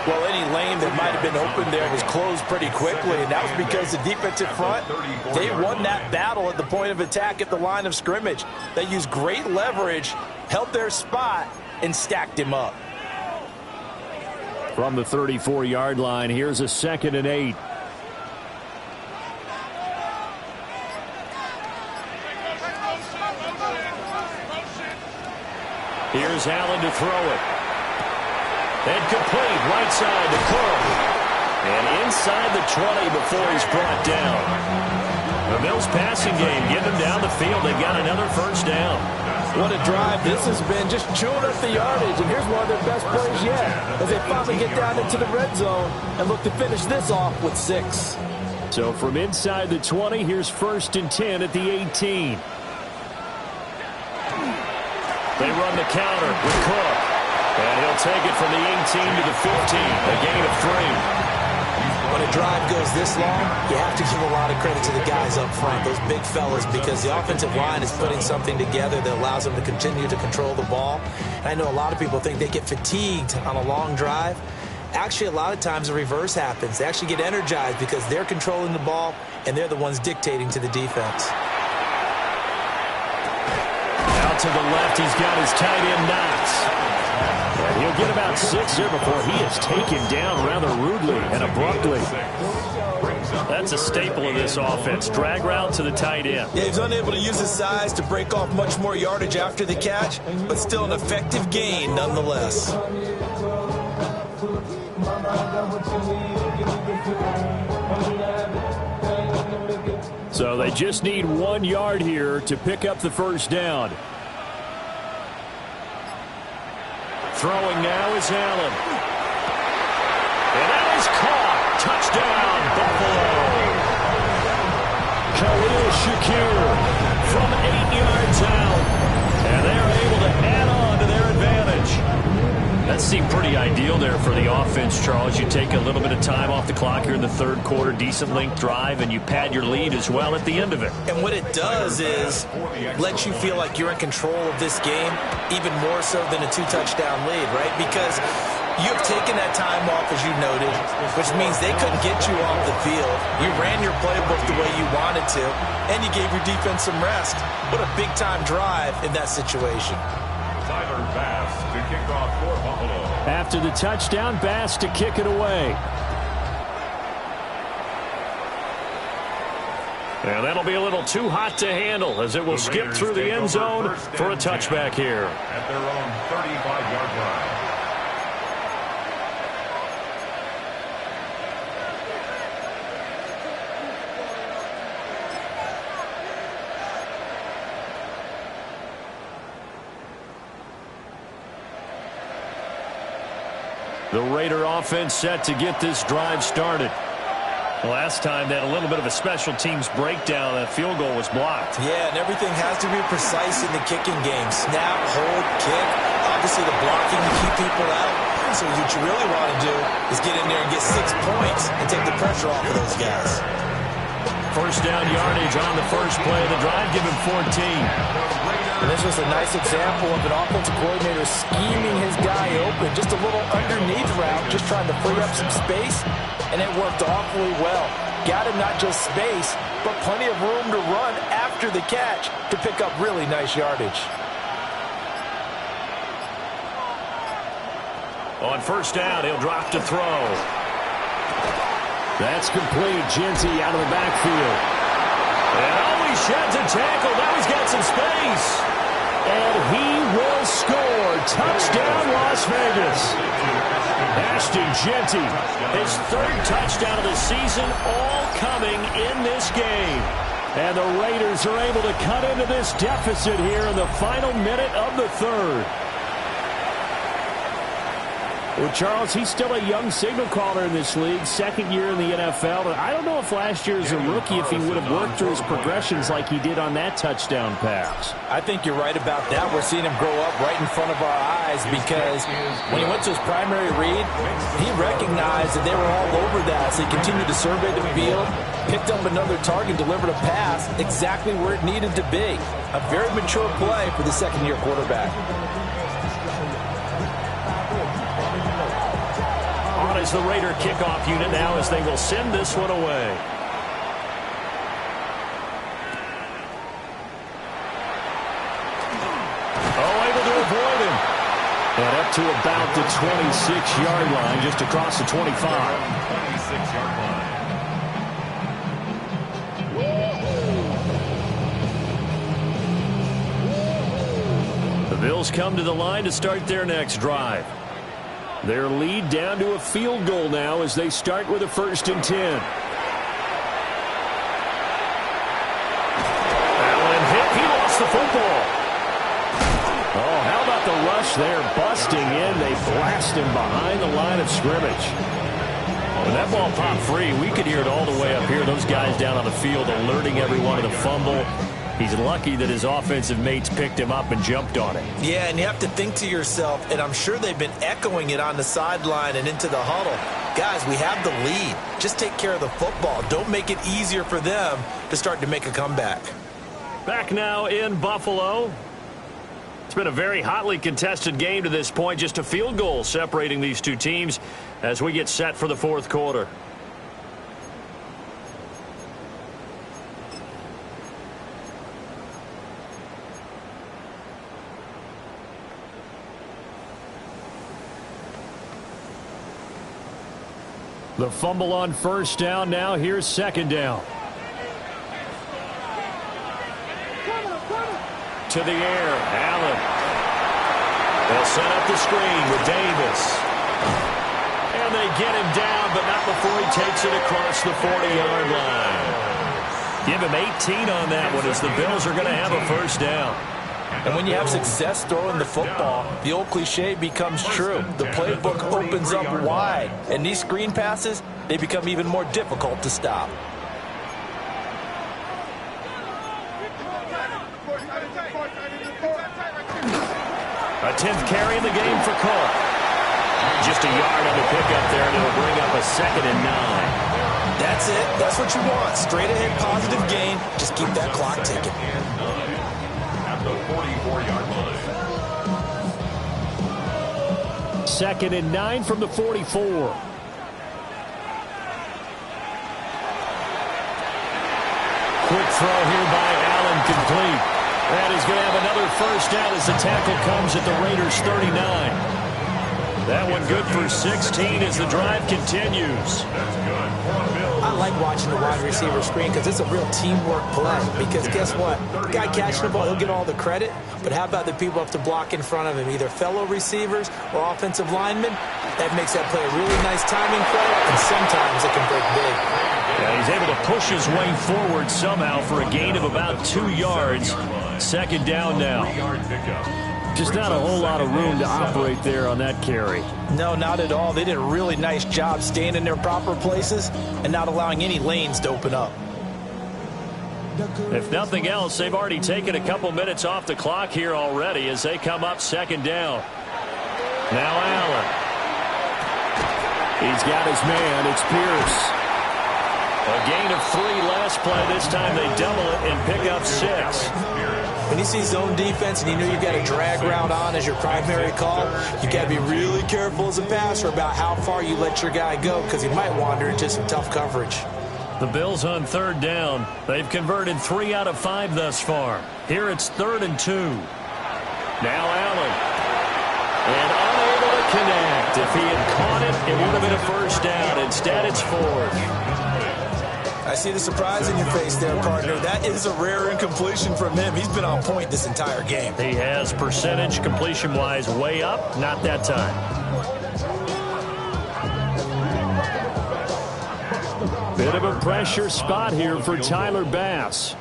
Well, any lane that might have been open there was closed pretty quickly, and that was because the defensive front, they won that battle at the point of attack at the line of scrimmage. They used great leverage, held their spot, and stacked him up. From the 34-yard line, here's a 2nd and 8. Here's Allen to throw it. And complete, right side to Cook. And inside the 20 before he's brought down. The Bills passing game, get them down the field. They've got another first down. What a drive this has been, just chewing up the yardage. And here's one of their best plays yet, as they finally get down into the red zone and look to finish this off with 6. So from inside the 20, here's 1st and 10 at the 18. They run the counter with Cook. And he'll take it from the 18 to the 15, a gain of 3. When a drive goes this long, you have to give a lot of credit to the guys up front, those big fellas, because the offensive line is putting something together that allows them to continue to control the ball. And I know a lot of people think they get fatigued on a long drive. Actually, a lot of times the reverse happens. They actually get energized because they're controlling the ball, and they're the ones dictating to the defense. Out to the left, he's got his tight end Knox. And He'll get about 6 here before he is taken down rather rudely and abruptly. That's a staple of this offense. Drag route to the tight end. Yeah, he's unable to use his size to break off much more yardage after the catch, but still an effective gain nonetheless. So they just need 1 yard here to pick up the first down. Throwing now is Allen. And that is caught. Touchdown, Buffalo. Khalil Shakir from 8 yards out. And they're able to add on to their advantage. That seemed pretty ideal there for the offense, Charles. You take a little bit of time off the clock here in the third quarter, decent length drive, and you pad your lead as well at the end of it. And what it does is lets you feel like you're in control of this game, even more so than a 2-touchdown lead, right? Because you have taken that time off, as you noted, which means they couldn't get you off the field. You ran your playbook the way you wanted to, and you gave your defense some rest. What a big-time drive in that situation. Tyler Bass to kick off for Buffalo. After the touchdown, Bass to kick it away. And that'll be a little too hot to handle as it will skip through the end zone for a touchback here. At their own 35-yard line. The Raider offense set to get this drive started. Last time, they had a little bit of a special teams breakdown. That field goal was blocked. Yeah, and everything has to be precise in the kicking game. Snap, hold, kick. Obviously, the blocking to keep people out. So what you really want to do is get in there and get 6 points and take the pressure off of those guys. First down yardage on the first play of the drive. Give him 14. And this was a nice example of an offensive coordinator scheming his guy open. Just a little underneath route, just trying to free up some space, and it worked awfully well. Got him not just space, but plenty of room to run after the catch to pick up really nice yardage. On first down, he'll drop to throw. That's complete. Genty out of the backfield. And he sheds a tackle. Now he's got some space. And he will score. Touchdown, Las Vegas. Ashton Genty, his 3rd touchdown of the season, all coming in this game. And the Raiders are able to cut into this deficit here in the final minute of the 3rd. Well, Charles, he's still a young signal caller in this league, 2nd year in the NFL. And I don't know if last year as a rookie, if he would have worked through his progressions like he did on that touchdown pass. I think you're right about that. We're seeing him grow up right in front of our eyes because when he went to his primary read, he recognized that they were all over that. So he continued to survey the field, picked up another target, delivered a pass exactly where it needed to be. A very mature play for the 2nd-year quarterback. As the Raider kickoff unit now as they will send this one away. Oh, able to avoid him. And up to about the 26-yard line, just across the 25. 26-yard line. The Bills come to the line to start their next drive. Their lead down to a field goal now as they start with a 1st and 10. Allen hit. He lost the football. Oh, how about the rush there? Busting in. They blast him behind the line of scrimmage. When that ball popped free, we could hear it all the way up here. Those guys down on the field alerting everyone of the fumble. He's lucky that his offensive mates picked him up and jumped on it. Yeah, and you have to think to yourself, and I'm sure they've been echoing it on the sideline and into the huddle. Guys, we have the lead. Just take care of the football. Don't make it easier for them to start to make a comeback. Back now in Buffalo. It's been a very hotly contested game to this point. Just a field goal separating these two teams as we get set for the 4th quarter. The fumble on first down. Now here's second down. To the air, Allen. They'll set up the screen with Davis. And they get him down, but not before he takes it across the 40-yard line. Give him 18 on that one as the Bills are going to have a first down. And when you have success throwing the football, the old cliche becomes true. The playbook opens up wide, and these screen passes, they become even more difficult to stop. A 10th carry in the game for Cook. Just a yard on the pickup there, and it'll bring up a 2nd and 9. That's it. That's what you want. Straight ahead positive gain. Just keep that clock ticking. At the 44-yard line. 2nd and 9 from the 44. Quick throw here by Allen, complete. And he's going to have another first down as the tackle comes at the Raiders' 39. That one good for 16 as the drive continues. I like watching the wide receiver screen because it's a real teamwork play. Because guess what? The guy catching the ball, he'll get all the credit. But how about the people up to block in front of him, either fellow receivers or offensive linemen? That makes that play a really nice timing play, and sometimes it can break big. Yeah, he's able to push his way forward somehow for a gain of about 2 yards. 2nd down now. Just not a whole lot of room to operate there on that carry. No, not at all. They did a really nice job staying in their proper places and not allowing any lanes to open up. If nothing else, they've already taken a couple minutes off the clock here already as they come up 2nd down. Now Allen. He's got his man. It's Pierce. A gain of 3 last play. This time they double it and pick up 6. When you see zone defense and you know you've got a drag route on as your primary call, you got to be really careful as a passer about how far you let your guy go because he might wander into some tough coverage. The Bills on 3rd down. They've converted 3 out of 5 thus far. Here it's 3rd and 2. Now Allen. And unable to connect. If he had caught it, it would have been a first down. Instead, it's 4th. I see the surprise in your face there, partner. That is a rare incompletion from him. He's been on point this entire game. He has percentage completion-wise way up. Not that time. Bit of a pressure spot here for Tyler Bass.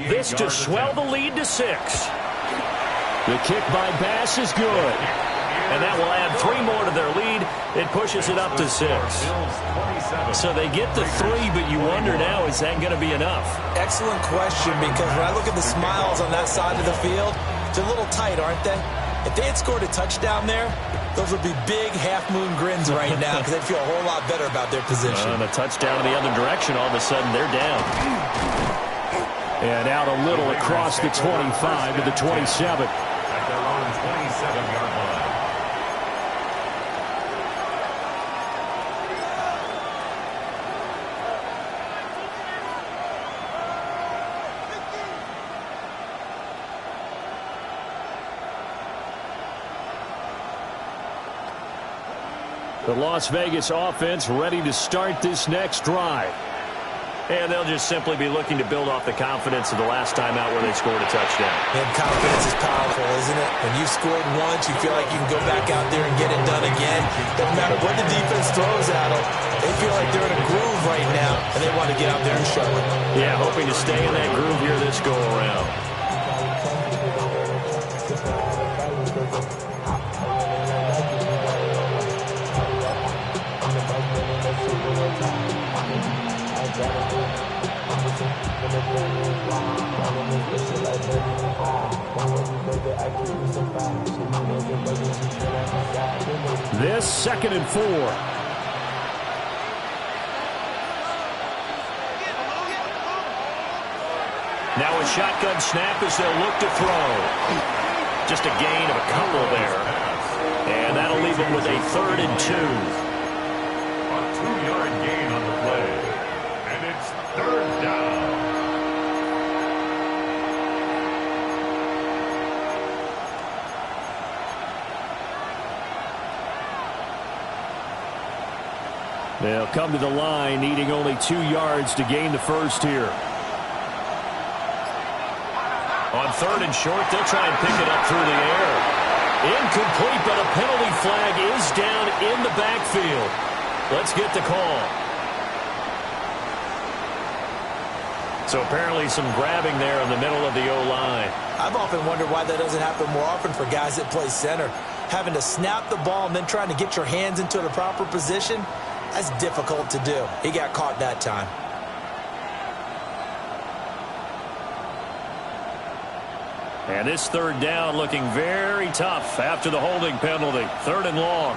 This to swell the lead to 6. The kick by Bass is good. And that will add 3 more to their lead. It pushes it up to 6. So they get the 3, but you wonder now, is that going to be enough? Excellent question, because when I look at the smiles on that side of the field, they're a little tight, aren't they? If they had scored a touchdown there, those would be big half-moon grins right now because they'd feel a whole lot better about their position. And a touchdown in the other direction, all of a sudden they're down. And out a little across the 25 to the 27. At their own 27-yard line. The Las Vegas offense ready to start this next drive. And they'll just simply be looking to build off the confidence of the last time out where they scored a touchdown. And confidence is powerful, isn't it? When you've scored once, you feel like you can go back out there and get it done again. Doesn't matter what the defense throws at them. They feel like they're in a groove right now, and they want to get out there and show it. Yeah, hoping to stay in that groove here this go-around. This 2nd and 4. Now a shotgun snap as they'll look to throw. Just a gain of a couple there. And that'll leave them with a 3rd and 2. A 2-yard gain on the play. And it's 3rd down. They'll come to the line, needing only 2 yards to gain the first here. On 3rd and short, they'll try and pick it up through the air. Incomplete, but a penalty flag is down in the backfield. Let's get the call. So apparently some grabbing there in the middle of the O-line. I've often wondered why that doesn't happen more often for guys that play center. Having to snap the ball and then trying to get your hands into the proper position, that's difficult to do. He got caught that time. And this 3rd down looking very tough after the holding penalty. 3rd and long.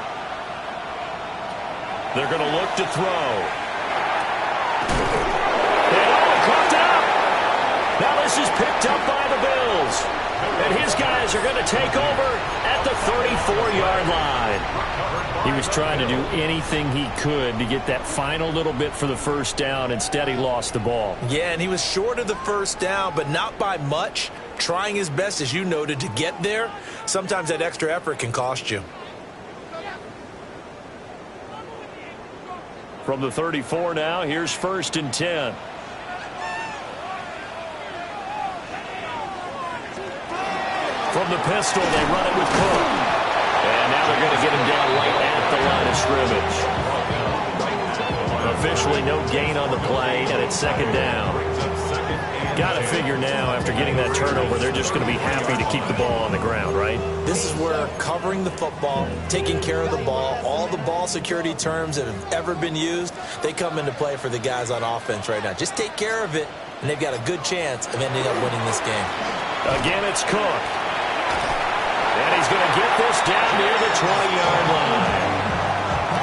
They're going to look to throw. Caught out. Now this is picked up by the Bills. And his guys are going to take over at the 34-yard line. He was trying to do anything he could to get that final little bit for the first down. Instead, he lost the ball. Yeah, and he was short of the first down, but not by much. Trying his best, as you noted, to get there. Sometimes that extra effort can cost you. From the 34 now, here's 1st and 10. From the pistol, they run it with Cook. And now they're going to get him down right at the line of scrimmage. Officially no gain on the play, and it's 2nd down. Got to figure now, after getting that turnover, they're just going to be happy to keep the ball on the ground, right? This is where covering the football, taking care of the ball, all the ball security terms that have ever been used, they come into play for the guys on offense right now. Just take care of it, and they've got a good chance of ending up winning this game. Again, it's Cook. And he's going to get this down near the 20-yard line.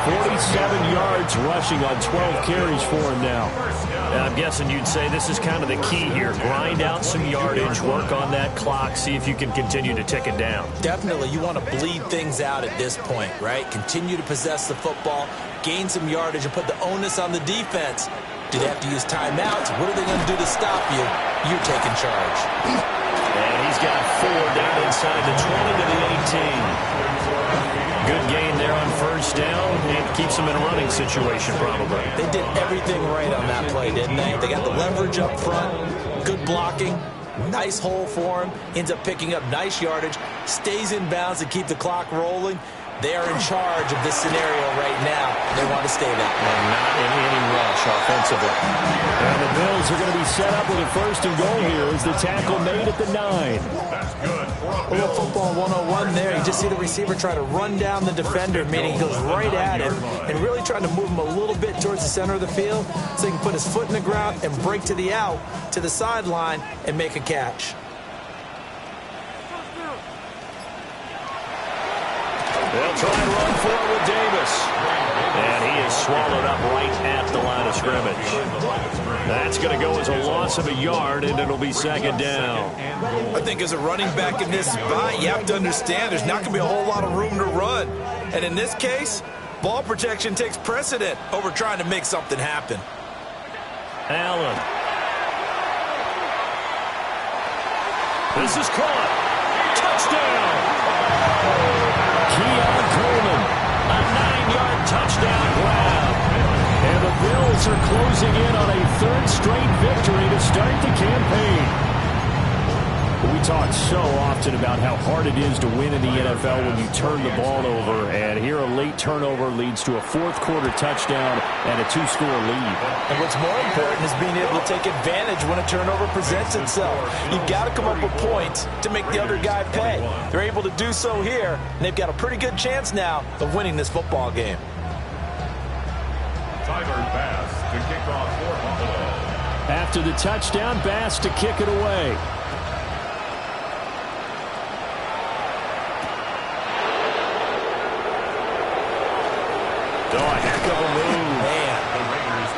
47 yards rushing on 12 carries for him now. I'm guessing you'd say this is kind of the key here. Grind out some yardage, work on that clock, see if you can continue to tick it down. Definitely, you want to bleed things out at this point, right? Continue to possess the football, gain some yardage, and put the onus on the defense. Do they have to use timeouts? What are they going to do to stop you? You're taking charge. And he's got 4 down inside the 20 to the 18. Good gain there on 1st down. It keeps them in a running situation, probably. They did everything right on that play, didn't they? They got the leverage up front, good blocking, nice hole for him, ends up picking up nice yardage, stays in bounds to keep the clock rolling. They are in charge of this scenario right now. They want to stay that way. And not in any rush offensively. And the Bills are going to be set up with a 1st and goal here as the tackle made at the 9. That's good. A little football 101 there. You just see the receiver try to run down the defender, meaning he goes right at him and really trying to move him a little bit towards the center of the field so he can put his foot in the ground and break to the out, to the sideline, and make a catch. They'll try and run for it with Davis. And he is swallowed up right at the line of scrimmage. That's going to go as a loss of a yard, and it'll be 2nd down. I think as a running back in this spot, you have to understand there's not going to be a whole lot of room to run. And in this case, ball protection takes precedent over trying to make something happen. Allen. This is caught. Touchdown. Keon Coleman, a 9-yard touchdown grab. And the Bills are closing in on a 3rd straight victory to start the campaign. We talk so often about how hard it is to win in the NFL when you turn the ball over. And here a late turnover leads to a 4th quarter touchdown and a 2-score lead. And what's more important is being able to take advantage when a turnover presents itself. You've got to come up with points to make the other guy pay. They're able to do so here, and they've got a pretty good chance now of winning this football game. Tyler Bass to kick off for Buffalo. After the touchdown, Bass to kick it away. Oh, a heck of a move. Man.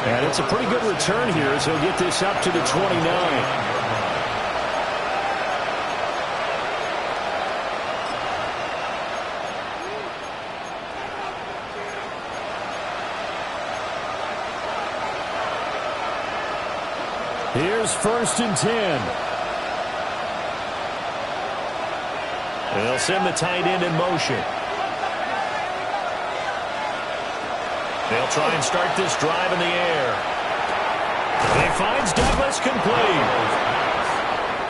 And it's a pretty good return here as he'll get this up to the 29. Here's 1st and 10. They'll send the tight end in motion. They'll try and start this drive in the air. He finds Douglas complete.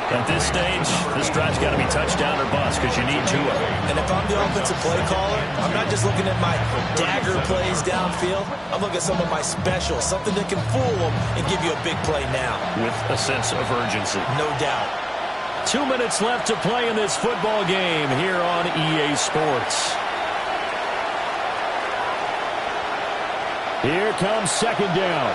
At this stage, this drive's got to be touchdown or bust because you need two of them. And if I'm the offensive play caller, I'm not just looking at my dagger plays downfield. I'm looking at some of my specials, something that can fool them and give you a big play now. With a sense of urgency. No doubt. 2 minutes left to play in this football game here on EA Sports. Here comes second down.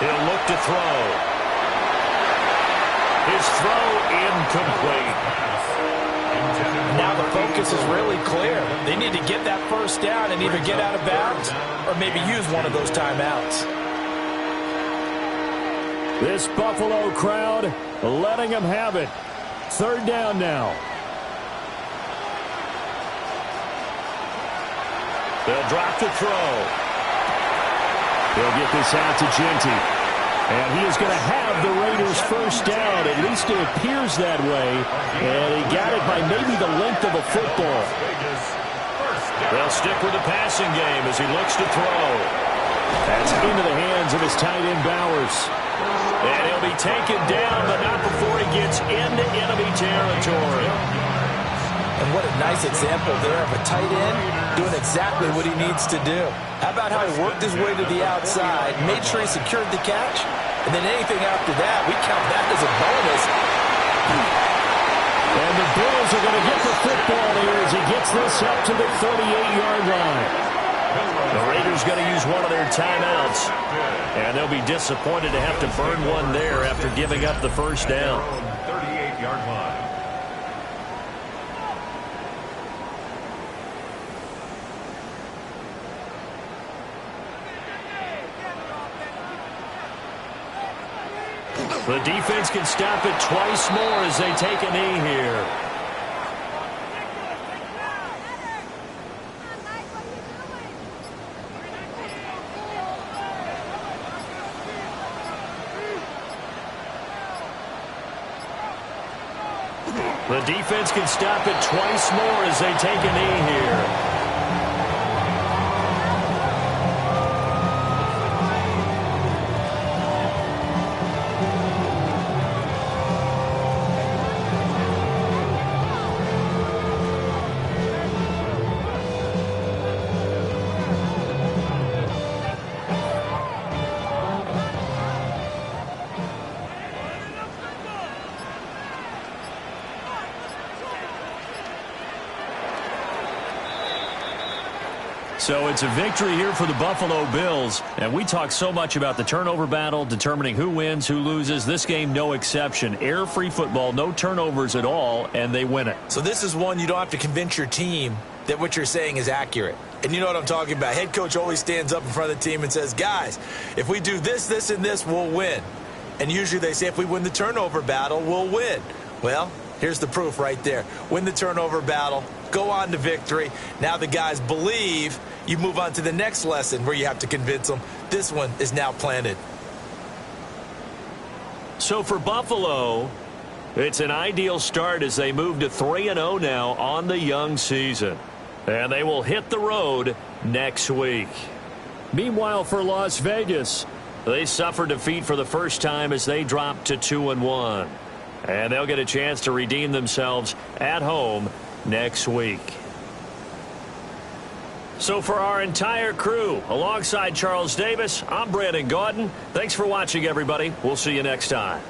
He'll look to throw. His throw incomplete. Now the focus is really clear. They need to get that first down and either get out of bounds or maybe use one of those timeouts. This Buffalo crowd letting them have it. Third down now. They'll drop the throw. They'll get this out to Genty. And he is going to have the Raiders first down. At least it appears that way. And he got it by maybe the length of a football. They'll stick with the passing game as he looks to throw. That's into the hands of his tight end Bowers. And he'll be taken down, but not before he gets into enemy territory. And what a nice example there of a tight end doing exactly what he needs to do. How about how he worked his way to the outside, made sure he secured the catch, and then anything after that, we count that as a bonus. And the Bills are going to get the football here as he gets this up to the 38-yard line. The Raiders going to use one of their timeouts, and they'll be disappointed to have to burn one there after giving up the first down. 38-yard line. The defense can stop it twice more as they take a knee here. The defense can stop it twice more as they take a knee here. So it's a victory here for the Buffalo Bills. And we talk so much about the turnover battle, determining who wins, who loses. This game, no exception. Error-free football, no turnovers at all, and they win it. So this is one you don't have to convince your team that what you're saying is accurate. And you know what I'm talking about. Head coach always stands up in front of the team and says, guys, if we do this, this, and this, we'll win. And usually they say if we win the turnover battle, we'll win. Well, here's the proof right there. Win the turnover battle, go on to victory. Now the guys believe. You move on to the next lesson where you have to convince them. This one is now planted. So for Buffalo, it's an ideal start as they move to 3-0 now on the young season. And they will hit the road next week. Meanwhile, for Las Vegas, they suffered defeat for the first time as they dropped to 2-1. And they'll get a chance to redeem themselves at home next week. So for our entire crew, alongside Charles Davis, I'm Brandon Gaudin. Thanks for watching, everybody. We'll see you next time.